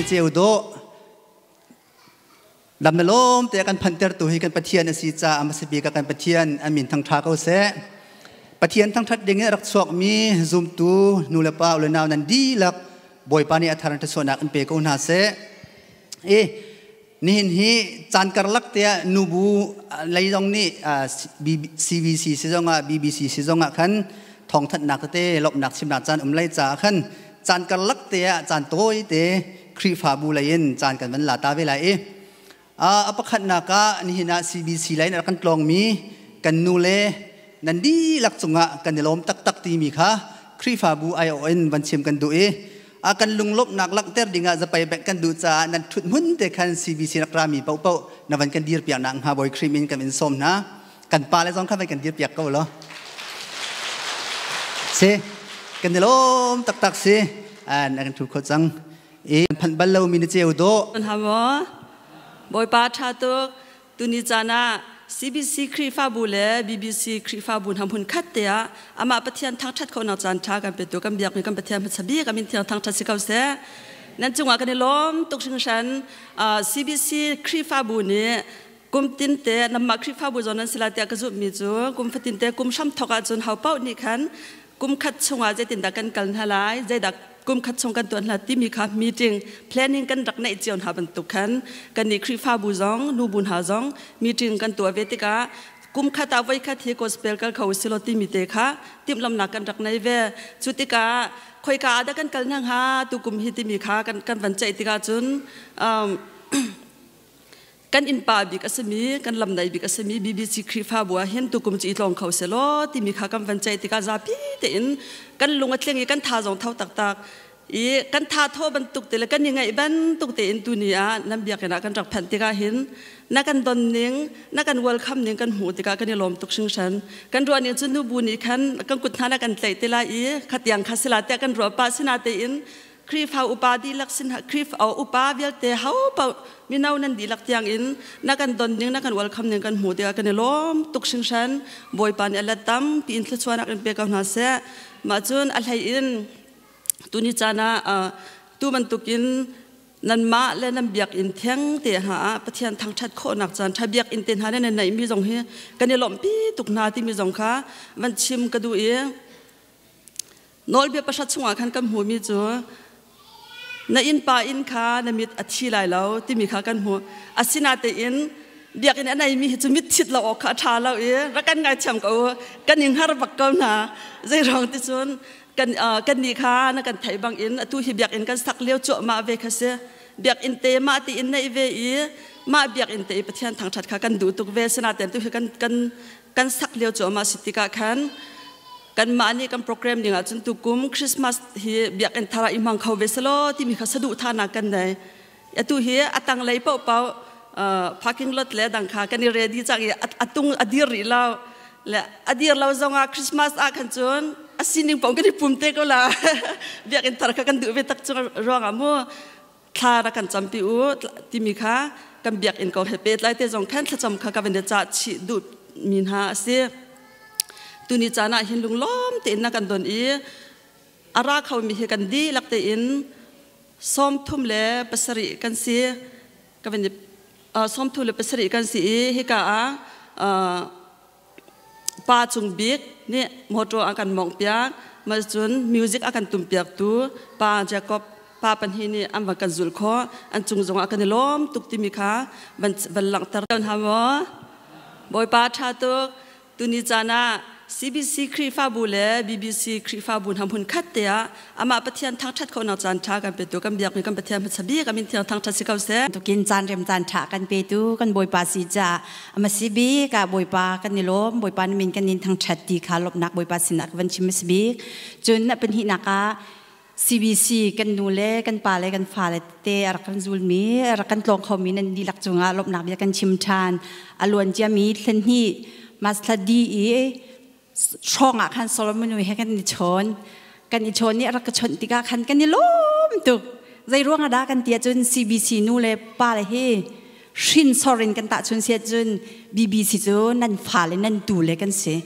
เจียวโดดำนลมแต่กันพันเตอร์ตัวให้กันปะเทียนสีจ่าอามาสบีกันปะเทียนอามินทั้งทราเขาเสปะเทียนทั้งทัดดิ่งรักสวกมีซุมตูนูเลป้าอุลนาวนันดีลักบอยปานีอัธรันทศนักอันเปกอุนาเสนี่หินจานกระลักเตียนูบูไลตรงนี้CVC ซีจงอ่ะ BBC ซีจงอ่ะขันทองทัดหนักเตะลบหนักชิมหนักจานไลจ่าขันจานกระลักเตียจานโต้ยเตะครีฟาบูไลเอ็นจานกันมันลาตาเวลาอปขัดนักะนี่หินะ CBC ไลน์กันกลองมีกันนูเลนันดีลักจงอ่ะกันเดลมตักตีมีค่ะครีฟาบูION วันเชียมกันดูกันลุงลบนักลักเตอร์ดิ่งจะไปแบ่งกันดูจานันทุนมุนแต่คัน CBC นักรามีเป่าๆนับวันกันดีร์เปียกนังฮาบอยครีมินกันเป็นส้มนะกันปลาและซ้อมข้าไปกันดีร์เปียกก็เหรอเซกันเดลมตักเซนักทุกคนจังพันบัลเลวมินเจวโดฮาวบอยปาชาตุกตุนิจานาCBC ครีฟาบูเล BBC ครีฟาบูทำหุ่นคัดเตียอามาปะเทียนทั้งชัดคนเอาจานชากันเป็นตัวกันเบียกมีกันปะเทียนพัชบีกันมีเทียนทั้งชัดสิเขาเสียนั่นจังหวะกันในล้มตกชิงชันCBC ครีฟาบูนี้กุมตินเตนำมาครีฟาบูจนนั้นสิลาเตียกระจุมีจูกุมฟตินเตกุมช้ำทอกจนเฮาเป้านี่ขันกุมคัดชงว่าใจตินดักกันกันทลายใจดักกุมคัดชงกันตัวหลักที่มีค่ะมีจริงแพลนิ่งกันรักในเจียนหาบรรทุกขันกันนี่ครีฟาบูจงนูบุญหาจงมีจริงกันตัวเวทีกากุมคัดเอาไว้คัดที่โกสเปลกันเขาสิโลติมีเตค่ะติมลำหนักกันรักในเวจุติกาคอยกาดักกันกันนั่งหาตุกุมฮิติมีค่ะกันวันใจติกาจุนกันอินปาบิกสมีกันลำในบิกสมี BBC ครีฟาบัวเห็นตุกุมจีตองเขาเสลอที่มีขากันวันใจติกาซาพีเตอินกันลุงอัดเลี้ยงกันทาจงเท่าตักกันทาโทบรรทุกเตลกันยังไงบรรทุกเตอินตุนียน้ำเบียกันกันจากแผ่นติกาเห็นนักกันดอนนิ่งนักกันวอลคัมนิ่งกันหูติกากันยลมตุกชิงชันกันรัวเนี่ยจุนูบูนี่ขันกันกุฏานักกันเตะเตลาขัดยังขัดสลาเตกันรัวปาสินาเตอินครีฟเอาอุปาดีลักษณะครีฟเอาอุปาเวลเตะเขาเป่ามีนานันดีลักเตียงอินนักกันดอนนิ่งนักกันวอลคัมนิ่งกันหูติกากันยลมตุกชิงชันบอยปานอัลลัดตัมปีอินทชวนักกันเปกันนาเสมาจุนอัลไฮอินตุนิจานาตูมันตุกินนันมาและนันเบียกอินเทียงเตะหาปะเทียนทางชัดโคนักจานถ้าเบียกอินเตนหาในไหนมีจงเฮกันในหล่อมปีตุกนาที่มีจงค่ะมันชิมกระดูนอลเบียประชัดช่วงขันกันหัวมีจัวนอินปาอินค่ะนมิดอัชีไลแล้วที่มีขากันหัวอาศินาเตอินเบียกอินอันไหนมีจุมิดชิดเราออกขาชาเรารักกันไงจำก็กันยังหาบักกันนะใจร้องที่จนกันนี่ค่ะนักกันไทยบางอินตู้หิบอยากอินกันสักเลี้ยวโจมาเวคเสียเบียกอินเตมาตีอินในเวอีมาเบียกอินเตประเทศทางชัดค่ะกันดูตุกเวสนาเต็มตู้หิกันสักเลี้ยวโจมาสิทธิกาขันกันมานี่กันโปรแกรมอย่างจนตุกุมคริสต์มาสฮีเบียกอินทาราอิมังเขาเวสโลที่มีข้าสะดุทานากันได้ตู้หิอัตังเลยเป่าพาร์กิ้งรถเลี้ยดังค่ะกันนี่เรดี้จากอัตุงอดีริเราและอดีรเราจงคริสต์มาสอาคันจนอาศินิงปองกันที่ปุ่มเตก็ละเบียกอินทาร์กันดูเวตักจงรองอามัวทารักันจำปีอูที่มีค่ะ กันเบียกอินก็เฮเปตไล่เตจงแค่นจำข้ากันเดจ่าชีดูดมินหาเสียตุนิจานะเห็นลุงล้อมเตนนักกันโดนอาราเขามีเหกันดีลักเตอินซ้อมทุ่มเล่ปัสริกันเสียกันเป็นซ้อมทุ่มเล่ปัสริกันเสียเฮกาปาจุงบิ๊กเนี่ยมอโตอาการมองเปียกมาจนมิวสิกอาการตุ่มเปียกตัวปาจะกบปาปันหินี่อันวันกันจุลข้ออันจุงจงอาการล้อมตุกติมิค่ะบันหลังตระกันหาวะบอยปาชาตุกตุนิจานะCBC ครีฟาบูเล่ BBC ครีฟาบูนทำหุ่นคัดเตะอามาปะเทียนทางชัดคนเอาจานชากันไปตัวกันเบียกมีกันปะเทียนพัชบีกันมีเทียนทางชัดสิเขาเสียตุกินจานเรียมจานชากันไปตัวกันบอยปาสีจ่าอามา CB กับบอยปากันนิโลมบอยปานมินกันนินทางชัดดีขาลบนักบอยปาสินักวันชิม CB จนน่ะเป็นหินักCBC กันนูเล่กันปาเล่กันฟ้าเล่เตะรักกันจูลมีรักกันตรงเขามีนันดีลักจงอาลบนักเบียกันชิมทานอลวนเจียมีเส้นที่มาสลัดดีช่องคันโซโลมอนให้กันนิชนนี่รักชนติกาคันกันนี่ล้มตุกใจร่วงอาดากันเตียจน CBC นู่เลยป้าเลยเฮชินสอรินกันตะชนเสียจน BBC จนนั่นฟ้าเลยนั่นดูเลยกันเสีย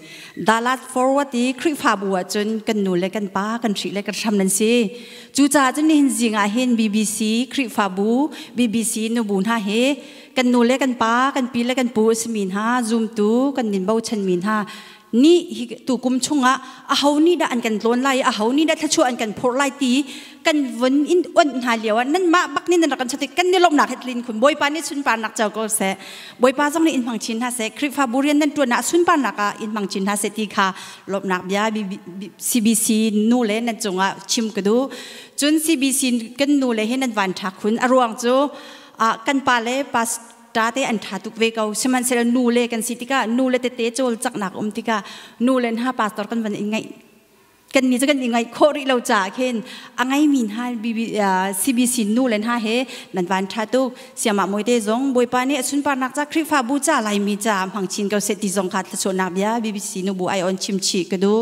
ดาลัด forward ที่คลิปฟ้าบัวจนกันนู่เลยกันป้ากันทรีเลยกันทำนั่นเสียจู่จ้าจนเห็นจริงเห็น BBC คลิปฟ้าบัว BBC นูบูนฮาเฮกันนู่เลยกันป้ากันปีเลยกันปูสมินฮา zoom ตูกันดินเบาชันมินฮานี่ตุกุมชงอาเขานี่ได้อันกันล้นไล่อาเขานี่ได้ทัชวอันกันโพลไล่ตีกันวันอินวันหาเหลียวนั่นมาบักนี่นั่นรักกันสติกันนี่ลมหนักเฮดลินคุณบอยปานี่สุนปานักเจ้าก็เสบอยปาจงนี่อินพังชินฮาเสคริฟาบุเรียนนั่นตัวนักสุนปานักอินพังชินฮาเสตีค่ะลมหนักยาCBC นู่เลยนั่นจงชิมกระดูจน CBC กันนู่เลยให้นั่นวันทักคุณอรวงจูกันปาเล่ปาตาเตอันทาตุกเวกเอาสมันเซลนูเลกันสิติกานูเลเตโจลจักหนักติกานูเลนฮาปาสตอร์กันวันยังไงกันนี่จะกันยังไงโคริเราจ่าเข็นอังไงมินฮาCBC นูเลนฮาเฮนันวันทาตุกเสียมามวยเตจงบอยปานี่สุนปานักจ่าคริฟาบูจ่าไลมีจ่าพังชินเกาเซติจงคัดชนนักยา BBC นูบูไอออนชิมชีกดู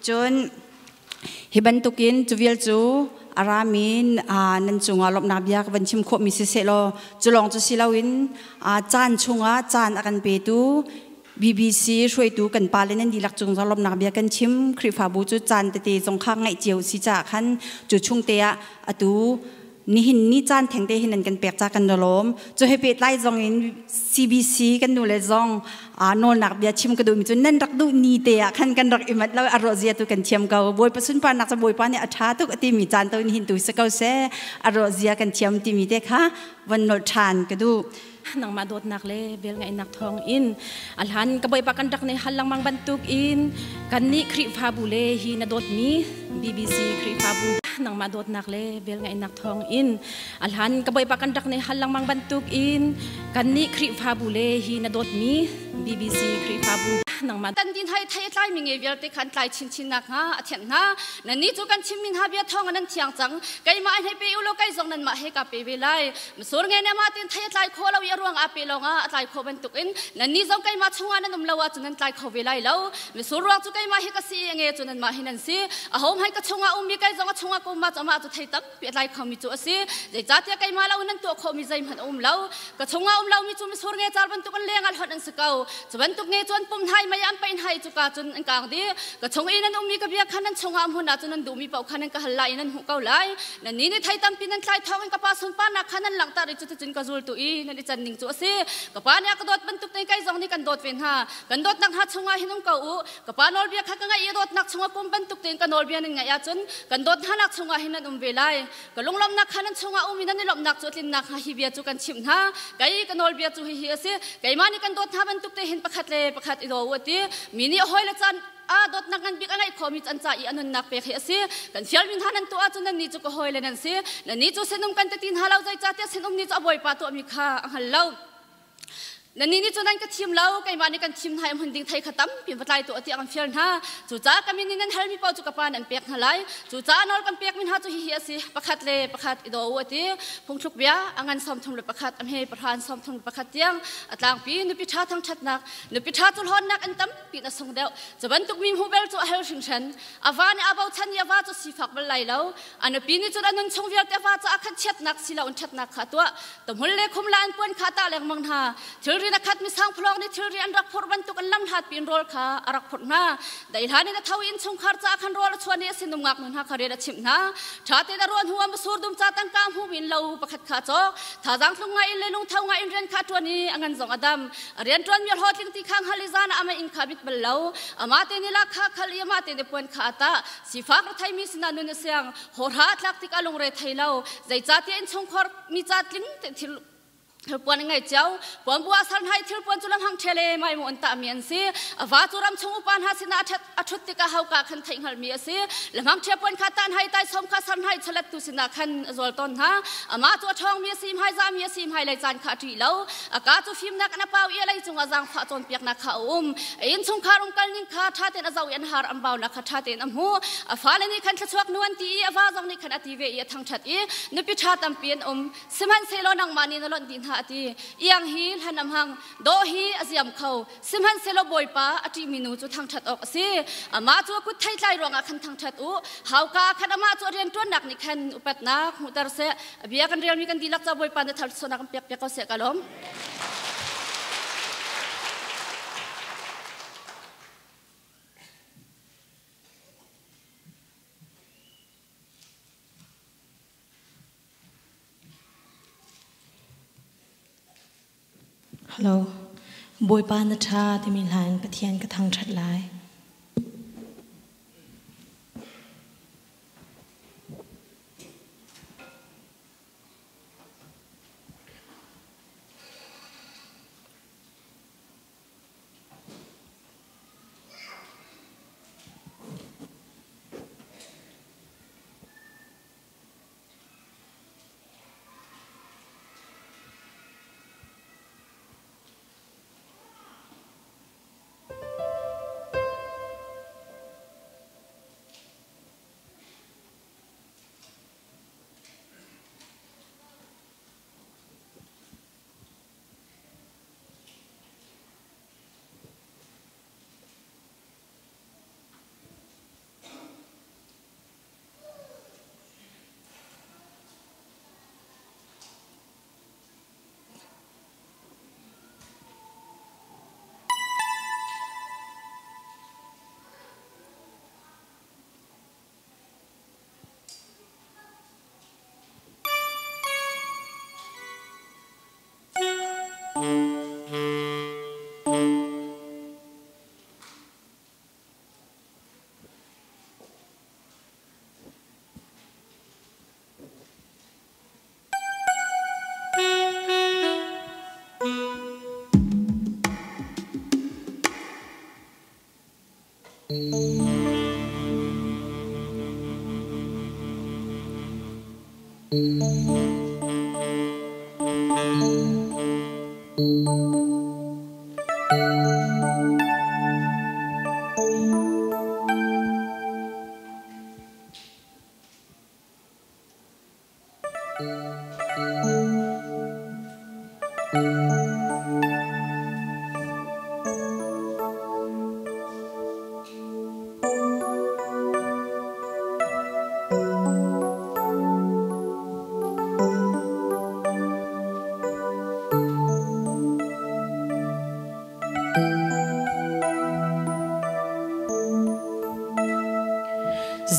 จนฮิบันตุกินจูเวลจูอารามินนั่นจงอาลบนาบยากวันชิมขบมิเสเซโลจุลองจุสิลาวินจานชงจานอากันเปตู BBC ช่วยดูกันปาเลนันดีลักจงอาลบนาบยากันชิมคริฟาบูจุจานเตจงข้างไงเจียวสิจ่าขันจุชุงเตะตูนี่หินนี่จานแทงเตหินนั่นกันเปียกจากกันดลมจะให้เปิดไล่จงอิน CBC กันดูเลยจงนอนนักเบียชิมกระดูมิจนนั่นรักดูนี่เตะขันกันรักอิมัดแล้วอารมณ์เสียตุกันเชียมเก่าบอยประสุนปานักจะบอยปาเนี่ยอัฐาตุกติมีจานตัวนี่หินตุสเก่าเสอารมณ์เสียกันเชียมติมีเตะค่ะวันนอทานกระดูนังมาโดดนักเล่เบลไงนักทองอินอัลฮันกบอยปากันรักในฮัลลังมังบันตุกอินกันนี่คริฟาบูเล่ฮีนาโดดมี BBC คริฟาบูนังมาโดดนักเล่เบลไงนักทองอินอัลฮันกบอยปากันรักในฮัลลังมังบันตุกอินกันนี่คริฟาบูเล่ฮีนาโดดมี BBC คริฟาบูนังมาตันดินไทยไล่มีเงยเวลติขันไล่ชินนักฮะเถียงฮะนั่นนี่จูกันชิมินฮาเบียทองนั่นเถียงจังไก่มาให้ไปอุโลไก่ทรงนั้นมาให้กับไปเวลัยส่วนเงินเนี่ยมาตินไทยไล่โคเราอย่ารวงอาไปลงไล่โคบันตุกินนั่นนี่จงไก่มาชงอันนั้นเราจุนันไล่โคเวลัยแล้วส่วนรวงจูไก่มาให้กับซีเงยจุนันมาให้นั่นซีหอมให้กับชงอามีไก่จงชงอากุมมาจะมาจุไทยตั้มเปียไล่เขามีจุซีใจจัดไก่มาเรานั่นตัวเขามีใจมันเรากับชงอาเรามีจุมีส่วนเงยจาบันตุกันเลี้ยงอันหดอันสเกาจุบันตุเงยจวนปุ่มไทยไม่ยันไปไทยจุกาจุนอันกลางดีก็ชงอินันมีกบเบียขันนั้นชงอามหุนจุนันดูมีเป่าขันนั้นก็หันไหลนั้นหุกเกาไหลนั่นนี่ในไทยตั้มปีนั้นไทยทองอันกับปาสุนปานักขันนั้นหลังตาดิจุดจุนก็จูลตุอีนั่นดิจันนิงจุซีกับปาเนี่ยก็โดดบรรทุกในไก่จงนี่กันโดดเวียนหากันโดดนักหัดชงอาหินุงเกาอูกับปานอลเบียขันก็ไงโดดนักชงอากุมบรรทุกเต็งกันอลเบียนึงไงจุนกันโดดหันนักชงอาหินันเวลัยก็ลงลมนักขันนั้นชงอาอุมินันนี่ลมนักจุดลินนักฮิเบียจุกันชิมหาไก่กันอลเบียจุฮิเฮียซีไก่มานี่กันโดดหาบรรทุกเต็งเห็นประคัดเลยประคัดอีโดวตีมินี่หอยละจันโดดนักนันบิ๊กอะไรขอมีจันจ่าอีอันนั้นนักเปย์เฮียซีกันเชียร์มินทานันตัวจุนันนี่จุก็หอยเลยนั่นซีนั่นนี่จุเส้นนุ่มกันตินฮาเราใจจัดเส้นนุ่มนี่จุอบอยปาตัวมีค่าอังฮัลโหล นั่นนี่จุดนั้นก็ทีมเราไก่มาในกันทีมไทยมันดิ่งไทยขตั้มเปลี่ยนไปตัวที่อังเฟียนฮะจู่จ้ากันมินนั่นเฮลมีเป้าจุกปานันเปียกอะไรจู่จ้านอลกันเปียกมินฮะจู่เฮียสิประคัดเลยประคัดอีโดวัดที่พงชุกเบียอังซ้อมทำเลยประคัดอันเฮประธานซ้อมทำประคัดเตียงอัตลางปีนุปิชาทั้งชัดนักนุปิชาจุลหอนนักอันตั้มปีนัสงเดียวจะบรรทุกมีหูเบลจู่เฮลชิงชันอาวานี่อาบ่าวชันยาวาจู่สีฝักเบลไหลแล้วอันปีนี้จุดนั้นชงเวียเตว่าจะอาคัดชัดนักสิลาอุนชัดนักขาตัวแต่หุ่นเล็กคุมลานปวนขาตาแรงมังหาเชื่อรีนักขัดมิสังพลองในเชื่อรีอันรักพอร์บันตุกันลำหัดปีนโรลขาอารักพอร์นาได้ทานี่นัทวินชงขาจากขันโรลชวนเนสินุงักมันหาคาเรดชิมนาชาติดารวนหัวมาสูดดุมจาตังกามหูวินเลาประคัดขาโจถ้าจังลุงไงเลนุงเท่าไงเรียนขาตัวนี้อังกันสองอดัมเรียนจวนมีฮอตลิงตีข้างฮาลิซานะอามาอินขาบิดเบลเลาอามาเตนิลักขาขลีมาเตนิปวนขาตาสิฟ้าไทยมีสินานุนเสียงโหราตลักติกาลงเรไทยเลาใจจัดยังชงขอมีจัดลิงที่ปวนไงเจ้าปวนบัวสันให้ที่ปวนจุลหังเทเลไม่มวนตามียนสิว่าจุรำชงอุปานหาสินาอัชุติกาเฮากาขันทิงหัลมีสิแล้วมังเทปวนขาตันให้ใต้สมขาสันให้ฉลัดตุสินาขันจอลต้นฮะมาตัวทองมีสิมให้จามีสิมให้เลยจานขาดีแล้วอากาศฟิล์มนักนับเปล่าเอเลยจงว่าจังฝาจนเปียกนักขาอินชงขารุงกันนิงขาท่าเตนอาเจ้ายันหารอันเบานักท่าเตนอัมหูฟ้าเลนี่ขันชวกนวลตีว่าจังนี่ขันอติเวียทั้งชัดนึกพิชาตัมเปียนสมันเซโลนังมานีนลนดินหาตียังฮีหันนำหังโดฮีอาเซียมเขาสิมันเซโลบอยป้าอติมินูจุทั้งชัดออกสิมาจัวกุดไทยใจรวงอาคันทั้งชัดหาวกาขันมาจัวเรียนตัวหนักนี่ขันอุปัตนักมุตระเสเบียกันเรียนมีกันดีลักจะบอยป้าในทัลสนักเปียกเขาเสียกันล้มฮัลโหลบอยปานชาที่มีหลานประเทียนกระทังชัดลาย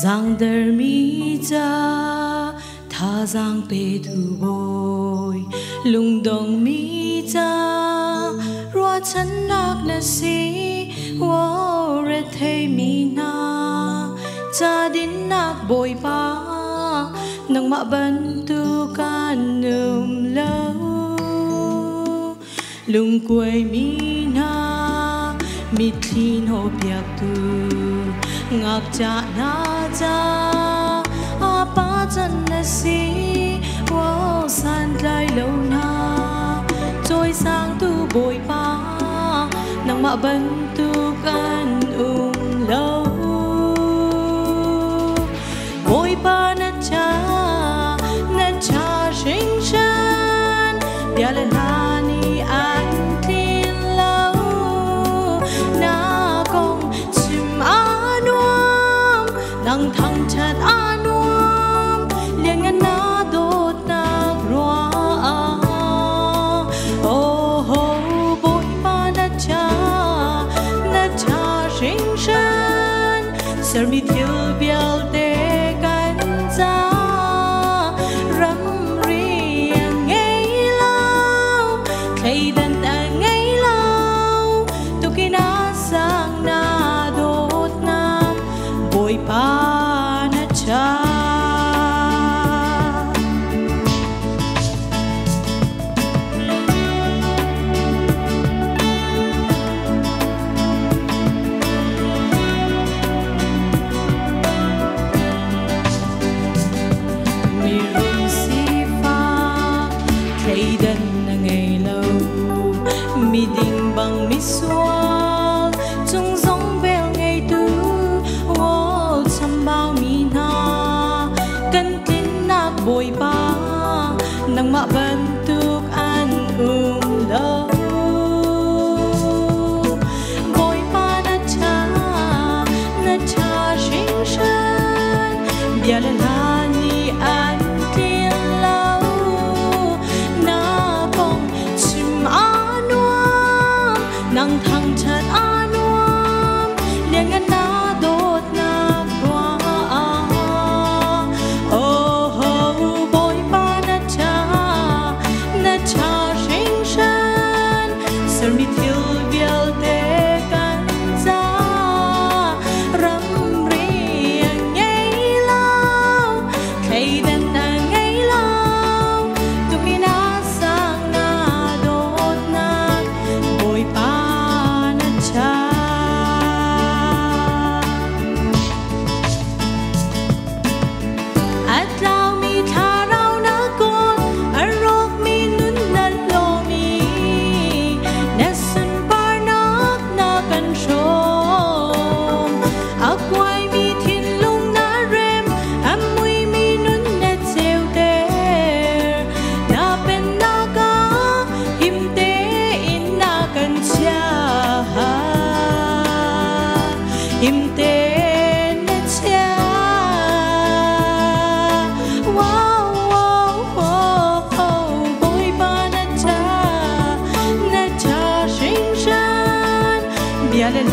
Giang der mi cha tha giang pe thu boy lung dong mi cha rua chan nak na si wo re thei mi na cha din nak boy pa nang ma ban tu kan num lo lung quay mi na mi thin ho piak tu ngọc cha na cha apa chan na si wo san lai lo na trôi sang tu bồi pa nang ma bantu kan lâu bồi pa na cha sinh san bia lên hani an tin lâu na kong chim anuam nang thang chat anuam liền ngân na đốt na roa oh ho bồi pa na cha sinh san ser mi thiêu bial te kan za nang mabantuk an lâu bồi pa na cha sinh san bia lên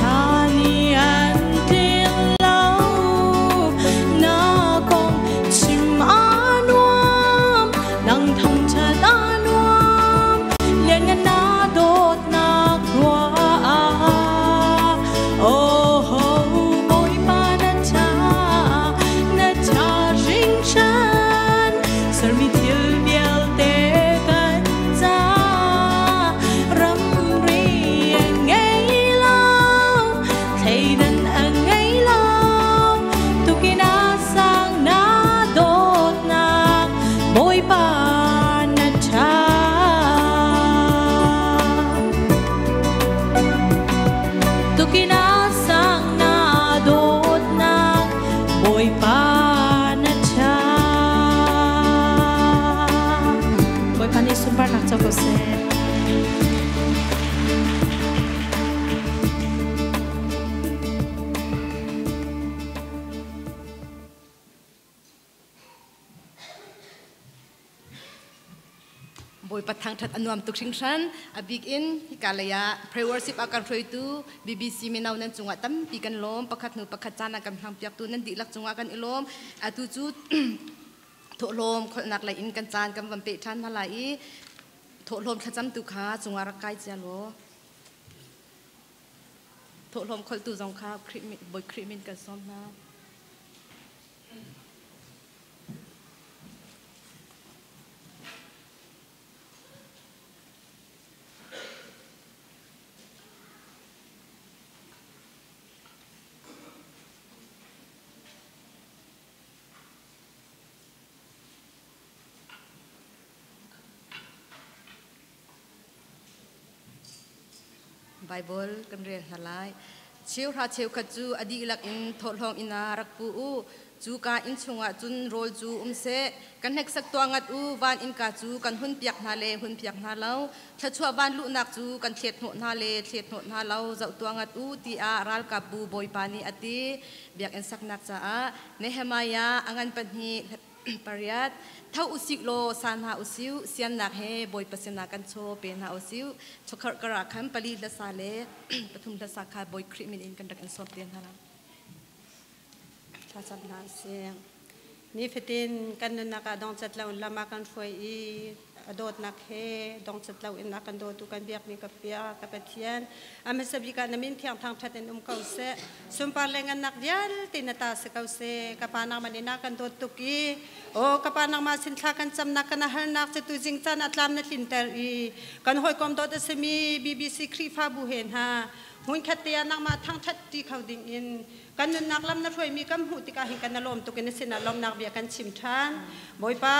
hani an tin lâu na kong chim anuam nang thang chat anuam liền ngân na đốt na qua bồi bắt thang thật anuam tuk sing san a big in hikalaya pray worship akan pray tu BBC minau nan chunga tam pi kan lom pakhat nu pakhat chana kam hang piak tu nan di lak chunga kan ilom atu chu tho lom khol nak lai in kan chan kam vam pe than halai tho lom khacham tu kha chunga ra kai cha lo tho lom khol tu jong kha boy krimin kan som na ไบเบิลกันเรียนหลายเชียวราเชียวขจูอดีลักอินทดลองอินารักปูจูกาอินชงะจุนโรลจูเสกันเฮกสักตัวงัดวานอินกาจูกันหุ่นเปียกนาเลหุ่นเปียกนาเล่าถ้าชัวบานลุนักจูกันเทียดโหนาเลเทียดโหนาเล่าเจ้าตัวงัดตีอารัลกับบูบอยปานีอติเบียกอินสักนักจ้าเนหมายาอังันปัญหีปริยัตเท่าอุสิโลสานหาอุสิวเสียนนักเฮบอยปัสนากันโชเป็นหาอุสิวชกกระคัมปลีดสาเลปฐุมดสาขาบอยคริมินอินกันดักอินสอบเตียนฮานาภาษาหนาเสียงนี่ฟิตินกันนักดองจัดเราละมากันช่วยอีโดดนักเฮดองจัดเราอินนักกันโดดตุกันเบียกมีกับเบียกับเทียนอามิสบิการนามินเทียงทางทัดเนเกาเสสุมปาเลงันนักยัลตินตาสเกาเสกับปานักมันนักกันโดดตุกีโอกับปานักมาสินทากันจำนักกันหันนักจะตุจิงจันอัตลามนัดลินเตอร์อีกันหอยกอมโดดสมีBBC ครีฟาบูเฮนฮาหุ่นขัดเตียนักมาทางทัดที่เขาดิ่งอินกันนักลำนักช่วยมีกำหูติกาหิกันนลมตุกินสินะลมนักเบียกันชิมทานบ่อยป้า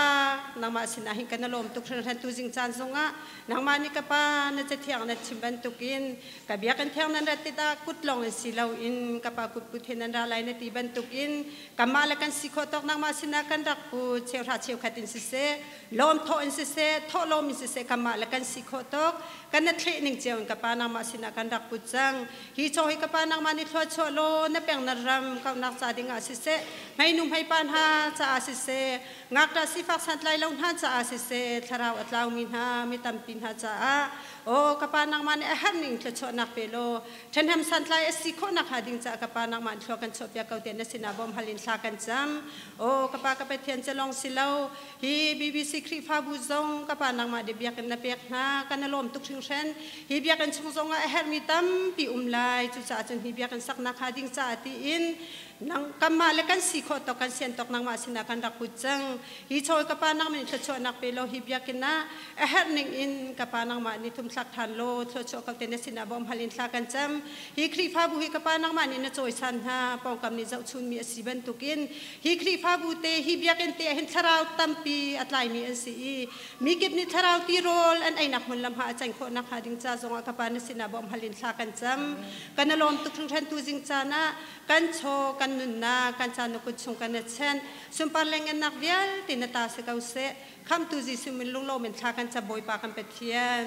นักมาสินะหิกันนลมตุกทันตุจิงจานสงะนักมานี่กับป้าน่าจะเที่ยงน่าชิมบันตุกินกับเบียกันเที่ยงนั้นรัติตากุดลงสิเราอินกับป้ากุดกุดเห็นนั้นอะไรในตีบันตุกินกับมาแล้วกันสิโคตกนักมาสินะกันรักปูเชียวราเชียวขัดอินสิเสลมโทอินสิเสโทลมอินสิเสกับมาแล้วกันสิโคตกกันนัดเทนิ่งเจียวกับป้านักมาสินะกันรักปูจังฮิโชฮิกับป้านักมานี่ทอดโชโลนับเป็นนรำเขานักซาดิงอาศิเสให้นุ่มให้ปานฮาจะอาศิเสงักตาสิฟักสันไลลงฮาจะอาศิเสทาราวอัตลาวมินฮามิตัมปินฮาจะอาโอ้กับปานักมันฮันนิ่งจะชนักเปโลฉันทำสันไลสิโคนักฮาดิงจะกับปานักมันชกันชอบยาเกาเตียนสินาบอมฮัลินซากันจำโอ้กับปากกับเทียนจะลองสิเลาฮี BBC ครีฟาบูซงกับปานักมันเดียกันนับเปียกนากันนลมตุกชิงเชนฮีเบียกันชงซงอาเฮร์มิตัมปีไลจุจ่าจนฮีเบียกันสักนักฮาดิงจะตีอินนังกำมาเลกันสิโคตกันเสียนตกนังมาสินากันรักปุจังฮิโชยกับปานังมันชนักเปโลฮิบยากินะเฮร์นิงอินกับปานังมันนี่ทุ่มสักทันโลชกับเตนสินาบอมฮัลินสักกันจำฮิครีฟาบุฮิกับปานังมันนี่นจอยสันฮาปองกำนิเจ้าชุนมีสิบันตุกินฮิครีฟาบุเตฮิบยากินเตหินทาราวตัมปีอัตไลมีอันซีมีกิบนิทาราวตีโรลอันไอนักมันลำหาจังโคนักหาดิงจ้าจงกับปานสินาบอมฮัลินสักกันจำกันนลมตุกทุงทันตูจิงจานะกันโชกันนุนนากันจานุกุชงกันเช่นสุมปาเลงันนักเดียลตินตาสเกาเสคำตูจิสุมิลุงโลเมนทากันจะบอยปากันเป็ดเทียน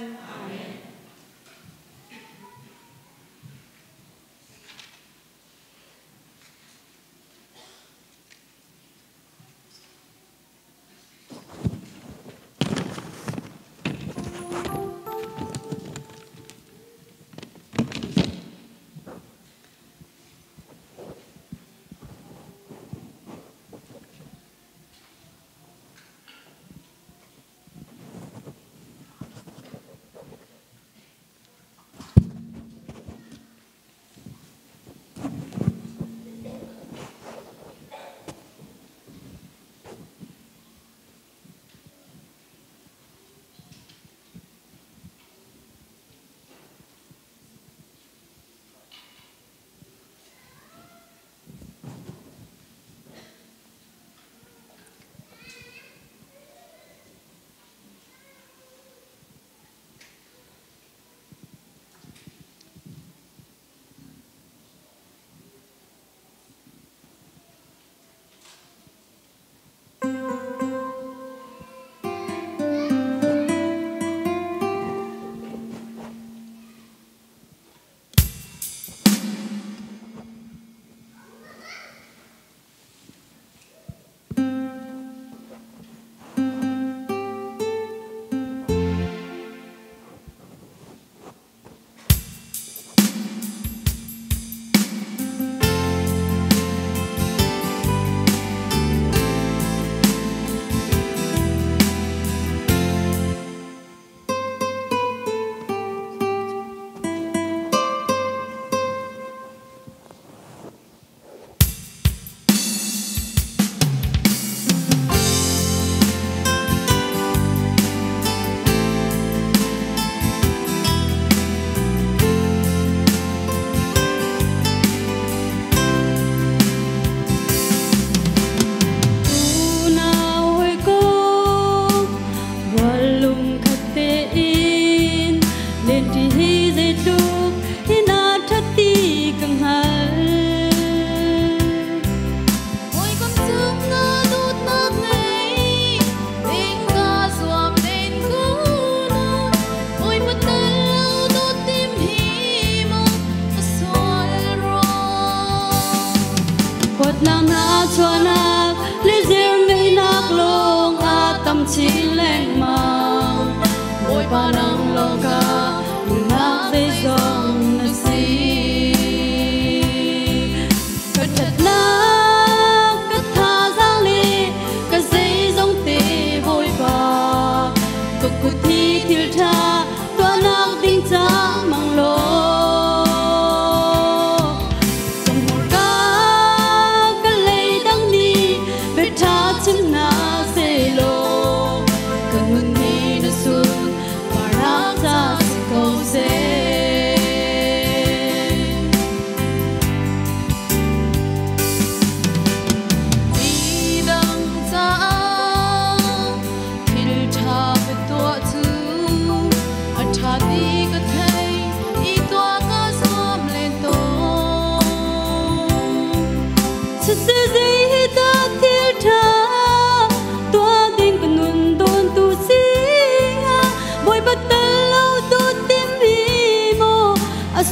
nàng na cho nak lê dìu ngây nak long a tâm chi leng mang bồi ba nàng lo ca nak dây dòng na si cất chặt nak cất tha giang lê cất dây dòng tê bồi ba cất cút thi thiêu cha toa nak đinh cha mang lo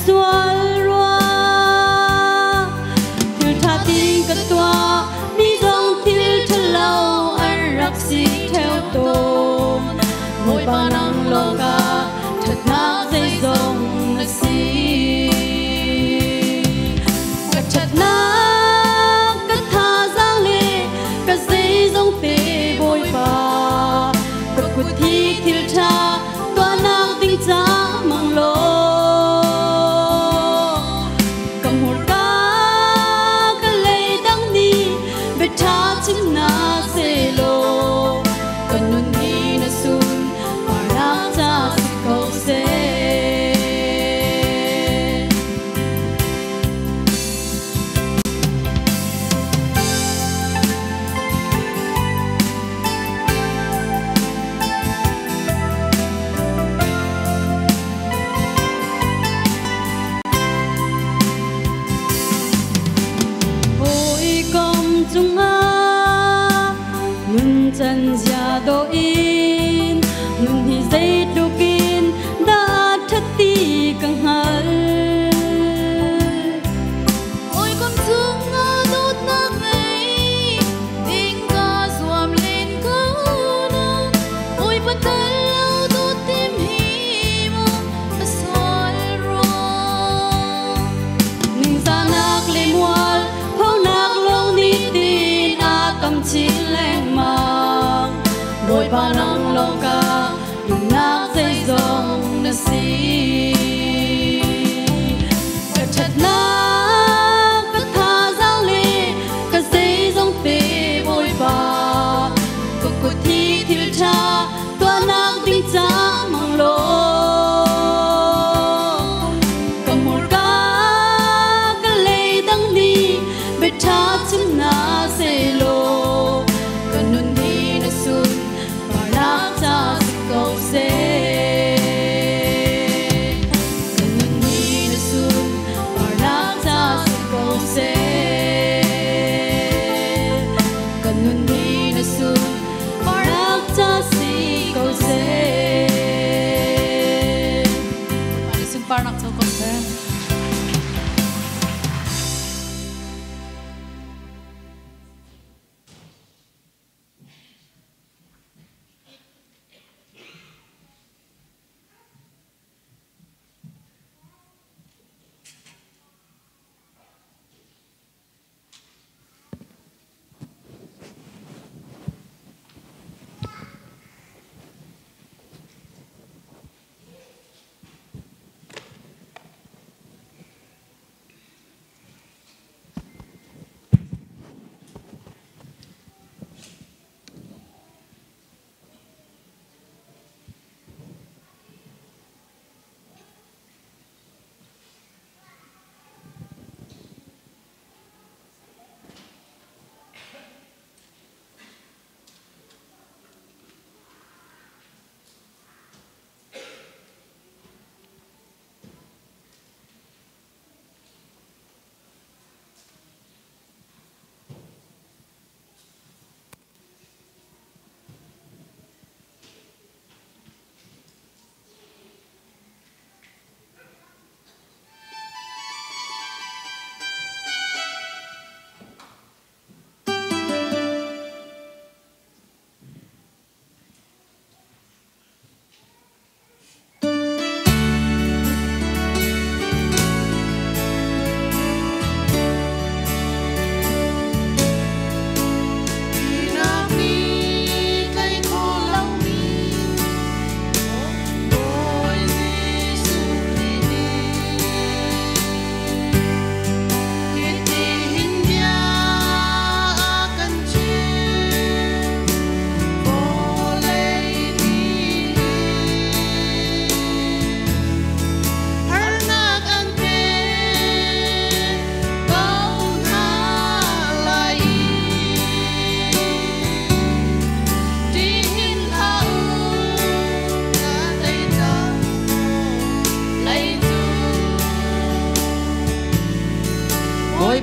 xuân loa thiêu tha tin cất toa đi dòng thiêu chân lâu ăn rắc xí theo tôn ngồi ba năng lo ca thật nát dây dòng là xí cất chặt nát cất tha giang lê cất dây dòng tê bôi ba cất cút thi thiêu cha toa năng tinh cha mang lo na se lo kanun ni na sun para ta si ko se ôi công chung chân gia đô in nun hi dây đô kin đã thất ti căng hal ôi con thương ngã đốt nát ấy tình ca zoom lên câu na ôi bắt tay lâu đốt tim hi mo ta soi ro ning sa nak le mual phao nak long ni tin a tâm chi leng ma bồi ba năng lo ca đừng nát dây dòng na si cất chặt nát cất tha giang lê cất dây dòng tê bồi ba cất cút thi thiêu cha toa nát đinh cha mang lo cầm một cá cất lê đắng đi bê cha chim na se lo cần nun đi na sun ta si câu se cần ni na sun para ta si câu se cần ni na sun para ta si câu se para sun para nak câu se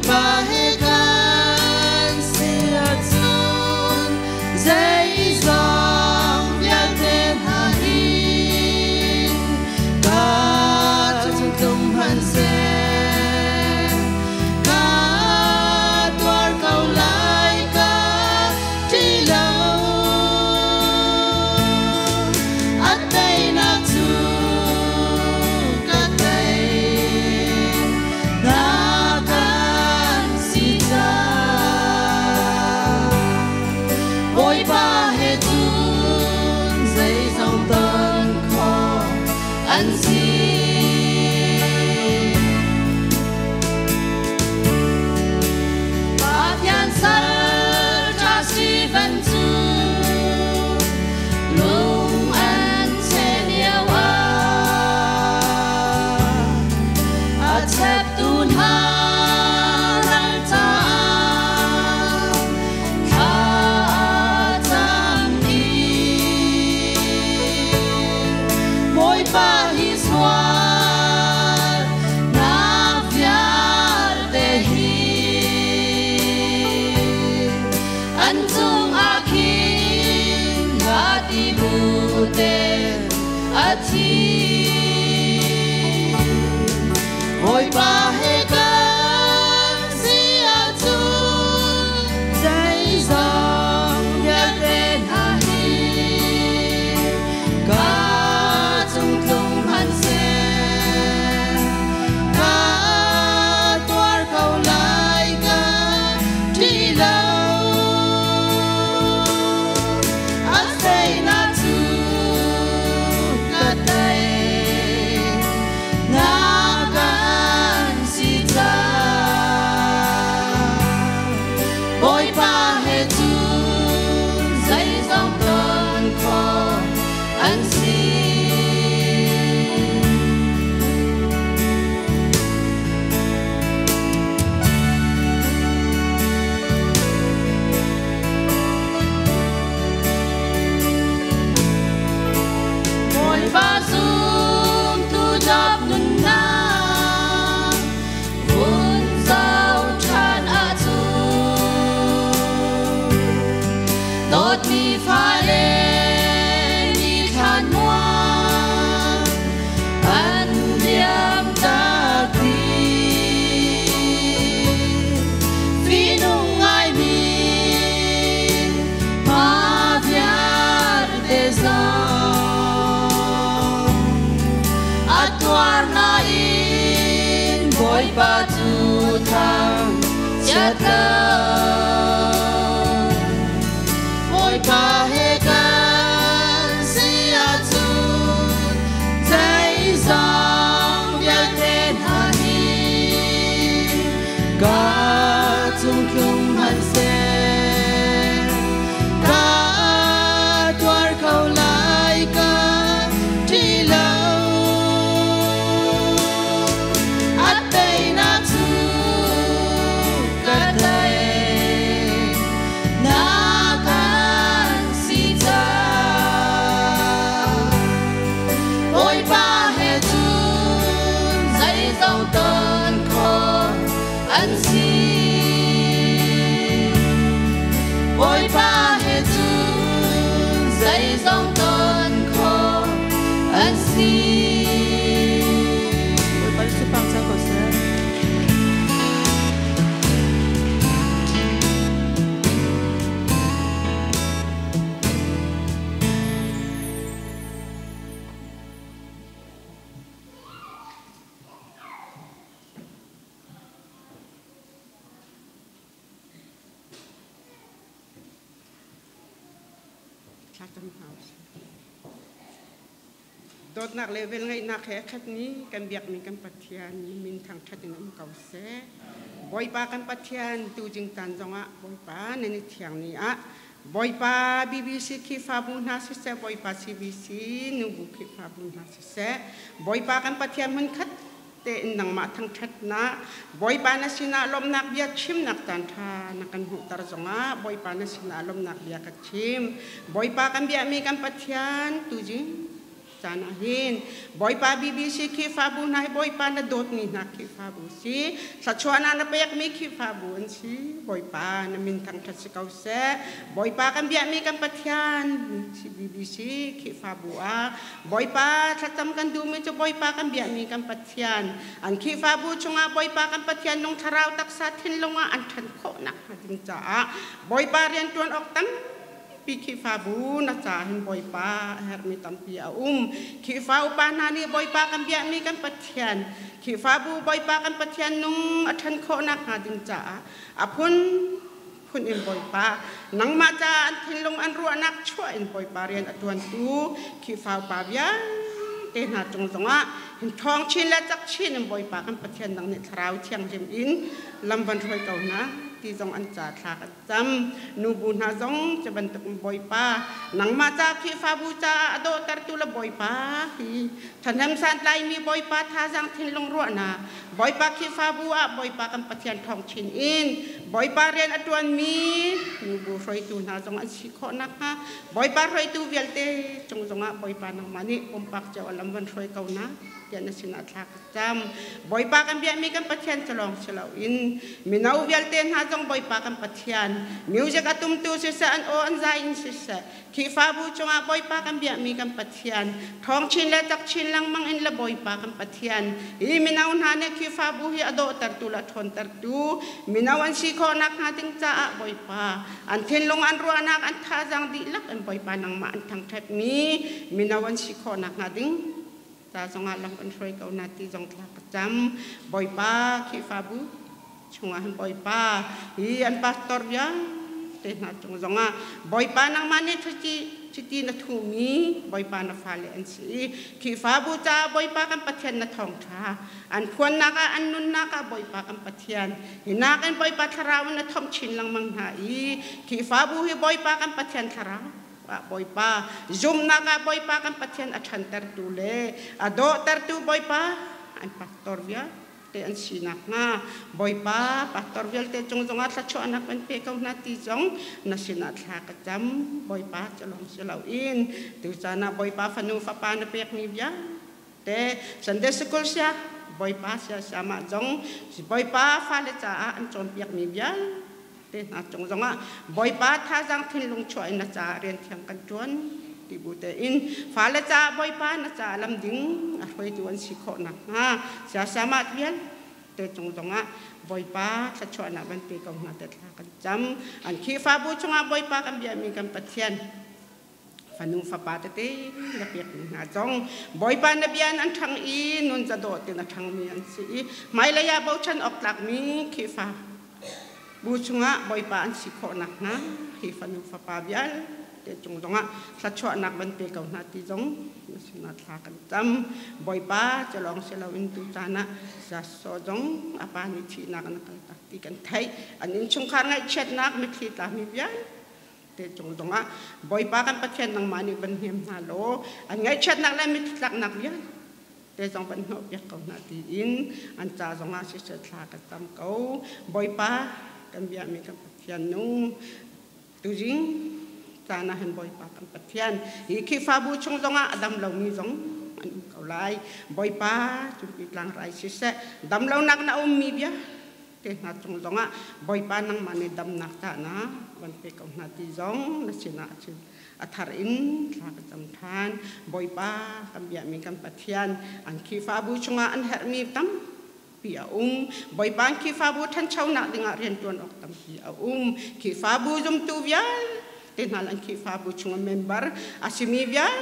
pa he kan sia chun dây dòng via tên hà hi ca chung tung han se ca tuar câu lại ca chỉ lâu at đây na chu ca đây na kan si ta ôi ba he tun dây dòng tân kho ăn gì ba pian sal cha si van chu lung an che liao a chep tun ha ral ta kha tam ni moi pa hi swal na vyal te hi an chung a kin ga ti bu te a chi ôi ba he kan sia chun dây dòng via tên hà hi ca chung tung han se ca tuar câu lại ca chỉ lâu at đây na chu ca đây na kan si ta ôi ba he chun dây dòng tân kho ăn si ôi ba zoom tu đắp nun na vun dao chan a chu đốt mi pha le mi than mua an diam ta đi phi nung ai mi ma viar de zong atuar na in boy pa tu thang chata ôi pa he kan sia chun dây dòng via tên hà hi ca chung tung han se ca tuar câu lại ca chỉ lâu at đây na chu ca đây na kan si ta ôi ba he chun dây dòng tân kho ăn si ôi ba he chun dây dòng tân kho ăn si ôi ba su pang sa ko sa đốt nạc level ngay nạc hè khát ní kan biak mi kan pathian min thang khát in am kau se boy pa kan pathian tu jing tan zonga boy pa neni thiang ni a boy pa BBC ki fa bun na se boy pa CBC Nubu ki fa bun na se boy pa kan pathian mun khat te nang ma thang khat na boy pa na sina lom nak bia chim nak tan tha nakan hu tar zonga boy pa na sina lom nak bia ka chim boy pa kan bia mi kan pathian tu jing Sana hin boy pa BBC kifabu na boy pa na dot ni na kifabu si sa chuana na payak mi kifabu si boy pa na mintang ta si kause boy pa kan biak mi kan patian si BBC kifabu a boy pa sa tam kan dumi cho boy pa kan biak mi kan patian an kifabu chunga boy pa kan patian nong tharau tak sa thin longa an than kho nak hading cha boy pa rian tuan ok tam kifabu na cahin boy pa hermi tampia kifabu pa nani boy pa kan biak mi kan patian kifabu boy pa kan patian nung athan kho nak hading cha apun pun in boy pa nang ma cha an thin long an ru anak chua in boy pa rian atuan tu kifabu pa bia te na chung zonga hin thong chin la chak chin in boy pa kan patian nang ne thrau thiang jem in lam ban thoi kau na ti zong an cha thla ka cham nubu na zong che ban tuk boy pa nang ma cha kifabu cha ado tar tu la boy pa hi thanem san lai mi boy pa tha jang thin long ro na boy pa kifabu a boy pa kan patian thong chin in boy pa rian atuan mi nubu roi tu na zong an si kho na ha boy pa roi tu velte chung zong a boy pa nang mani pompak cha alam ban roi kau na ya na sin athla ka cham boy pa kan bia mi kan patian chalong chalau in minau velte na jong boy pa kan patian music atum tu se sa an o an zain se sa kifabu chunga boy pa kan bia mi kan patian thong chin la tak chin lang mang in la boy pa kan patian I minau na ne kifabu hi ado tar tu la thon tar tu minau an si kho nak ha ting cha boy pa an thin long an ru anak an tha jang di lak an boy pa nang ma an thang thep mi minau an si kho nak na ding ta songa lam an roi kau na ti jong thla ka cham boy pa kifabu chunga han boy pa hi an pastor bia te na chung zonga boy pa nang mani chiti na thumi boy pa na fale an si kifabu cha boy pa kan pathian na thong tha an phon na ka an nun na ka boy pa kan pathian hina kan boy pa tharaw na thom chin lang mang ha I kifabu hi boy pa kan pathian tharaw boy pa zoom na ka boy pa kan pathian athan tar tu le ado tar tu boy pa an pastor bia te an sinak nga boy pa pastor bia te chung zonga tla cho anak pen pe kau na ti jong na sinat ha ka jam boy pa chalong silau in tu sana boy pa fanu fa pa na pek ni bia te Sunday school sia boy pa sia sama jong si boy pa fa le cha an chon pek ni bia te na chung zonga boy pa tha jang thin lung choi na cha rian thiang kan chuan ti bu te in fa le cha boy pa na cha lam ding a hoi tuan si kho na ha sia sama thian te chung zonga boy pa sa choi na ban pe kau na te thla kan cham an khi fa bu chunga boy pa kan bia mi kan pathian fanu fa pa te na pek ni na jong boy pa na bian an thang I nun za do te na thang mi an si mai la ya bo chan ok lak mi khi fa bu chunga boy pa an si kho nak na hi fanu fa pa bial te chung zonga sa chwa nak ban pe kau na ti jong na sina thla kan cham boy pa chalong selo in tu chana sa so jong apa ni thi nak na kan ti kan thai an in chung khar ngai chet nak mi thi ta mi bial te chung zonga boy pa kan pathian nang mani ban hem na lo an ngai chet nak la mi tlak nak bial te jong ban no pek kau na ti in an cha zonga si se thla ka cham kau boy pa kan bia mi kan pathian nu tu jing sana han boy pa kan pathian hi kifabu chung zonga adam lo mi zong an kau lai boy pa chu pi tlang rai si se dam lo nak na mi bia te na chung zonga boy pa nang mani dam nak ta na ban pe kau na ti zong na sina chi athar in thla ka cham than boy pa kan bia mi kan pathian an kifabu chunga an her mi tam pia boy pan kifabu than chau na dinga rian tuan ok tam pia kifabu zum tu vial te nalan kifabu chunga member asimi vial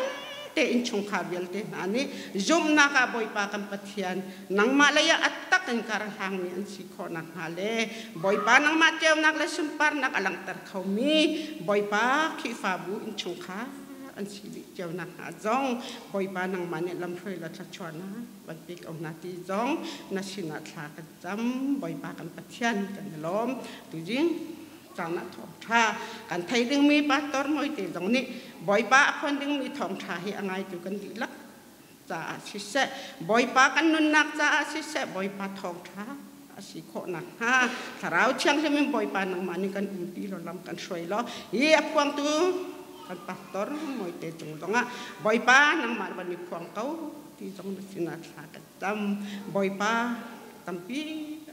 te in chung kha vial te ani zum na ka boy pa kan pathian nang malaya atak kan karhang ni an si kho nak hale boy pa nang ma cheu nak la sumpar nak alang tar khau mi boy pa kifabu in chung kha an si cheu nak ha jong boy pa nang mane lam throi la chachona ban pik au na ti jong na sina thla ka cham boy pa kan pathian kan lom tu jing chang na thom tha kan thai ding mi pastor moi te jong ni boy pa khon ding mi thom tha hi angai tu kan di lak cha si se boy pa kan nun nak cha si se boy pa thom tha asi kho nak ha tharau chiang se min boy pa nang mani kan ti ro lam kan shroi lo hi apwang tu kan pastor moi te tung tonga boy pa nang ma ban mi khuang kau ti tong sina sa ka tam boy pa tampi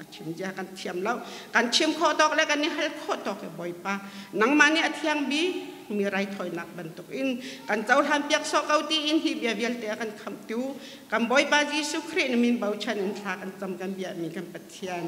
achim ja kan thiam lau kan chim kho tok le kan ni hal kho tok boy pa nang mani athiang bi mi rai thoi nak bantuk in kan chau han piak so kau ti in hi bia vial te kan kham tu kan boy pa Jesu Christ min bau chan in tha kan tam kan bia mi kan pathian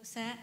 sẽ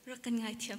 rất cần ngại thiệt.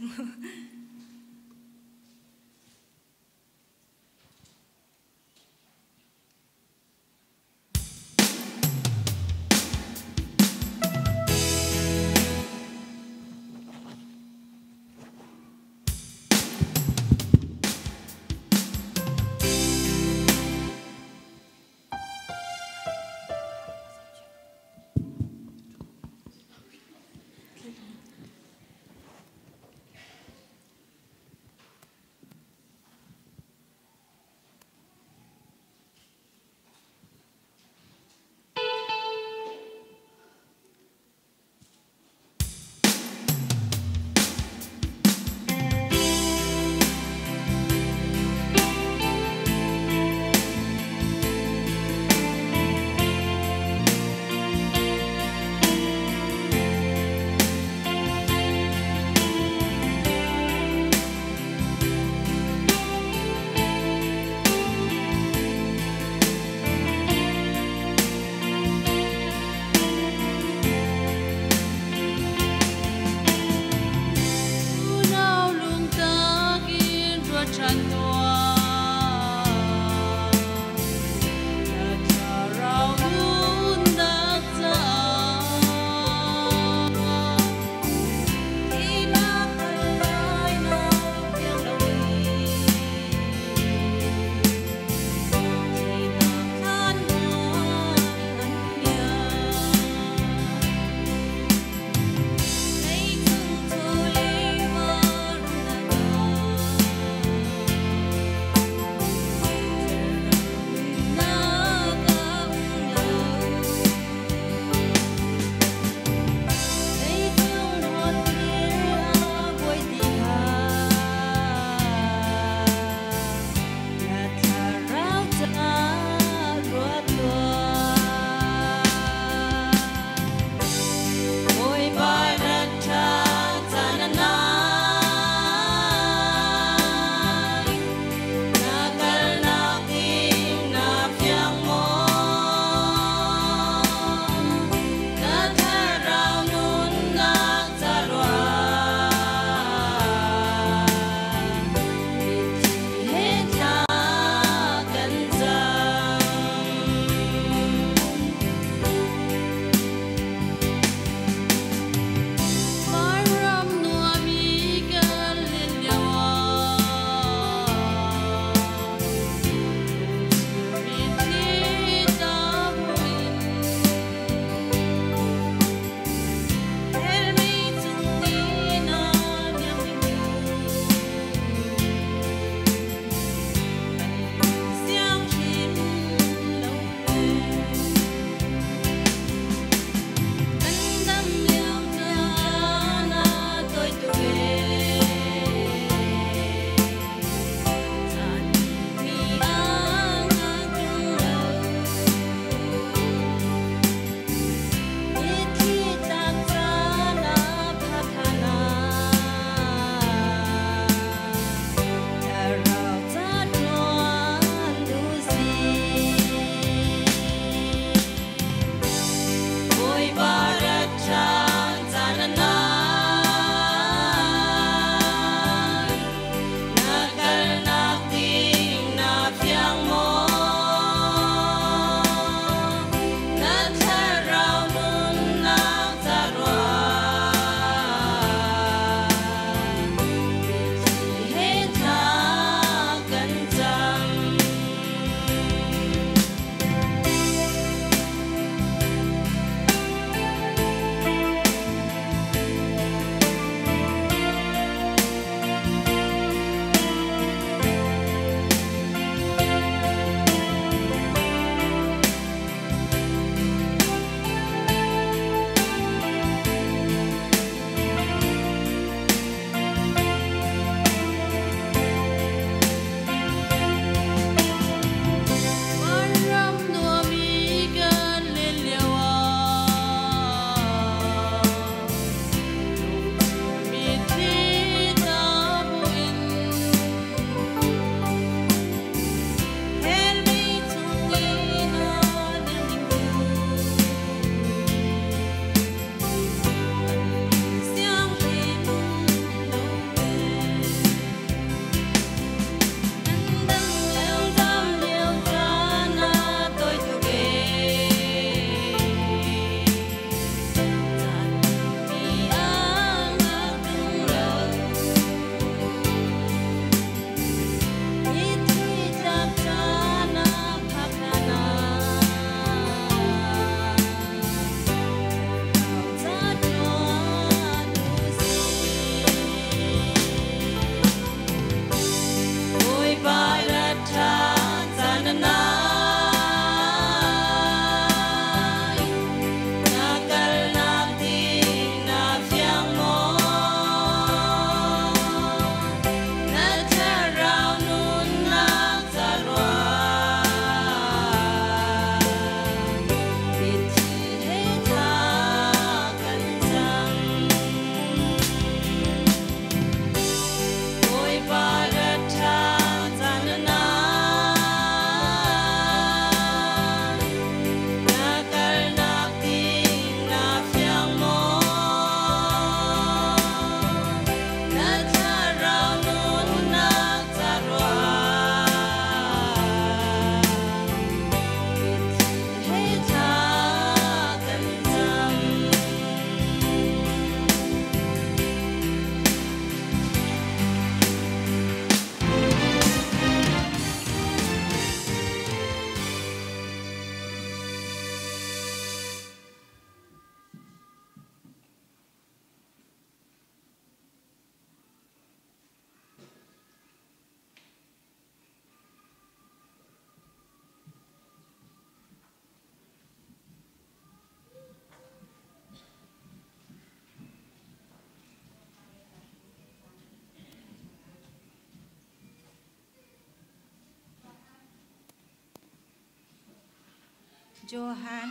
Johan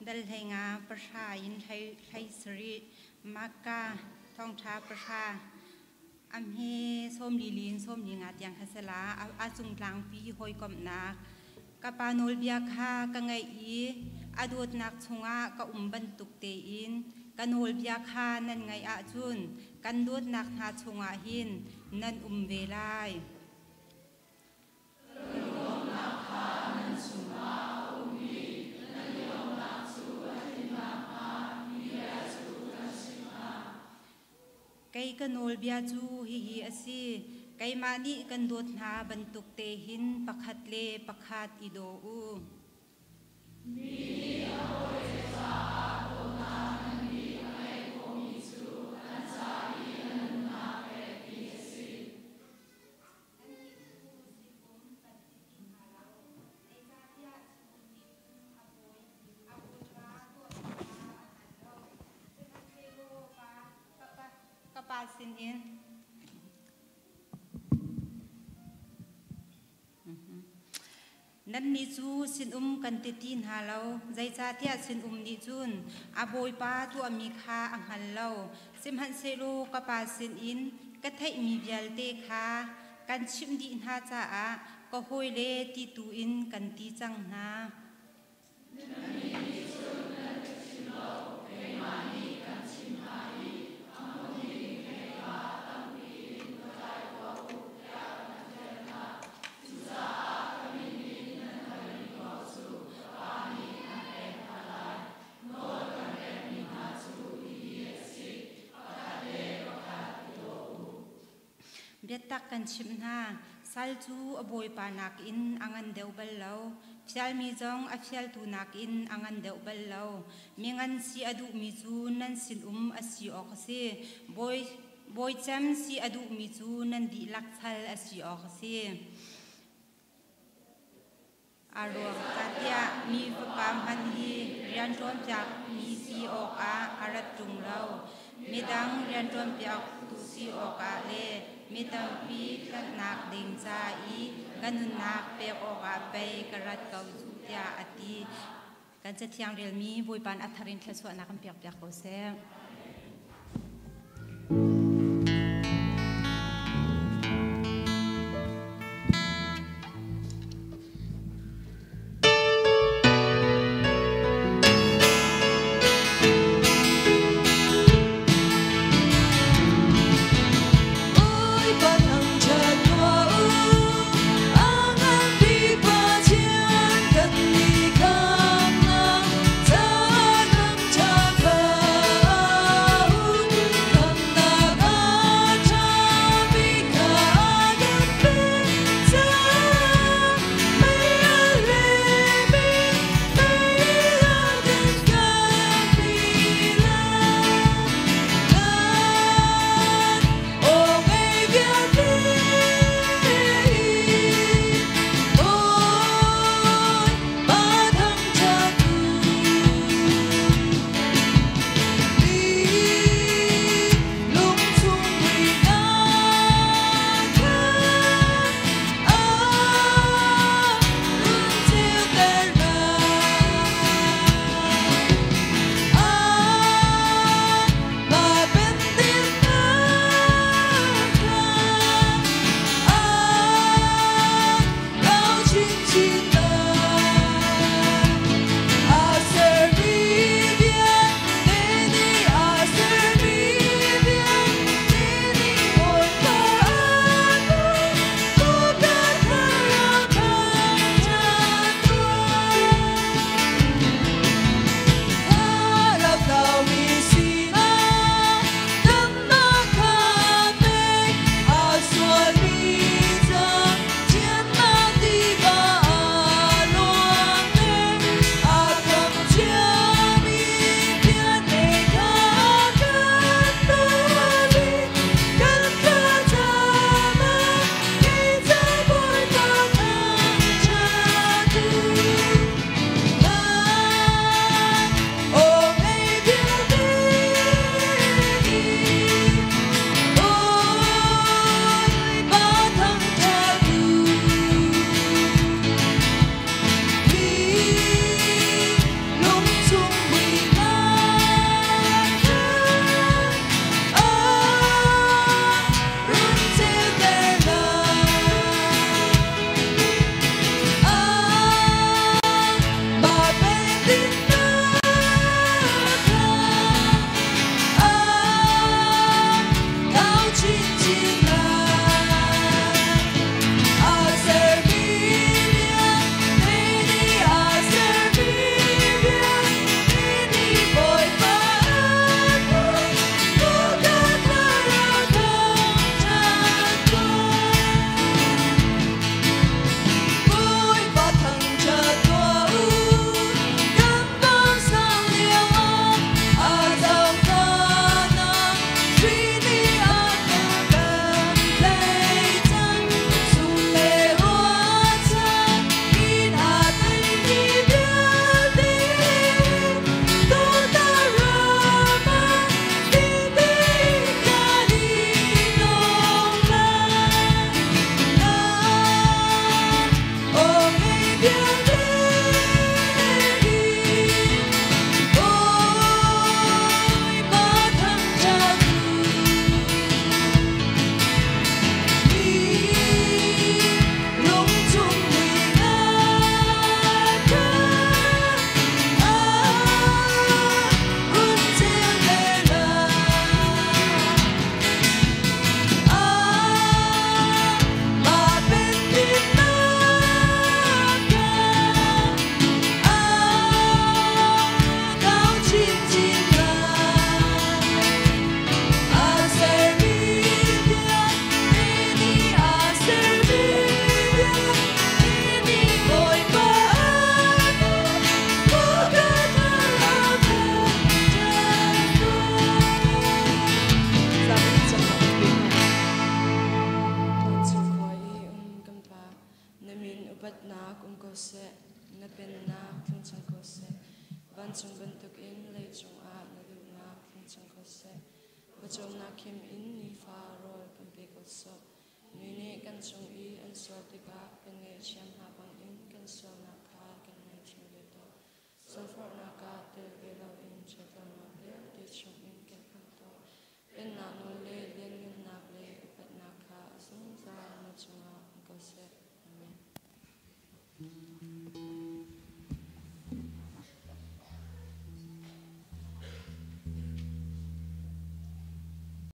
dal thai nga prasha in thai sri maka thong tha prasha am he som lilin som linga tiang khasala azung tlang pi hoi kom na kapanol bia kha ka ngai I adot nak chunga ka ban tuk te in kanol bia kha nan ngai a chun kan dot nak ha chunga hin nan velai Kay kanol bia chu hi asi kay mani kan dot na bantuk te hin pakhatle pakhat ido u Kapasin in nan ni chu sin kan te tin halo zai cha tia sin ni chun aboi pa tu ami kha ang hallo sim han se lo kapasin in ka thai mi bial te kha kan chim di ha cha a ko hoi le ti tu in kan ti chang na Biatak kan chimna salju aboi panak in angan deu ballo fial mi jong a fial tu nak in angan deu ballo mingan si adu mi chu nan sin asi okse boy cham si adu mi chu nan di lak thal asi okse arwang katia mi pam han hi rian ton jak mi si ok a arat tung lau midang rian ton piak tu si ok a le mitam pi kan nak ding cha I ganun nak pe oka pe karat kau tia ati kan cha thiang rel mi boi pan atharin thlaswa na kan piak piak ko se Hãy subscribe cho kênh Ghiền Mì Gõ để không bỏ lỡ bat na kum ko se na pen na thung chang ko se ban chung ban tuk in lei chung a na du na thung chang ko se ba chom na kim in ni fa rol kan pe ko so ni ne kan chung I an so ti ka kan nge chiam ha bang in kan so na kha kan nge chu le to so for na ka te ve lo in che to na pe ti chung in kan to in na no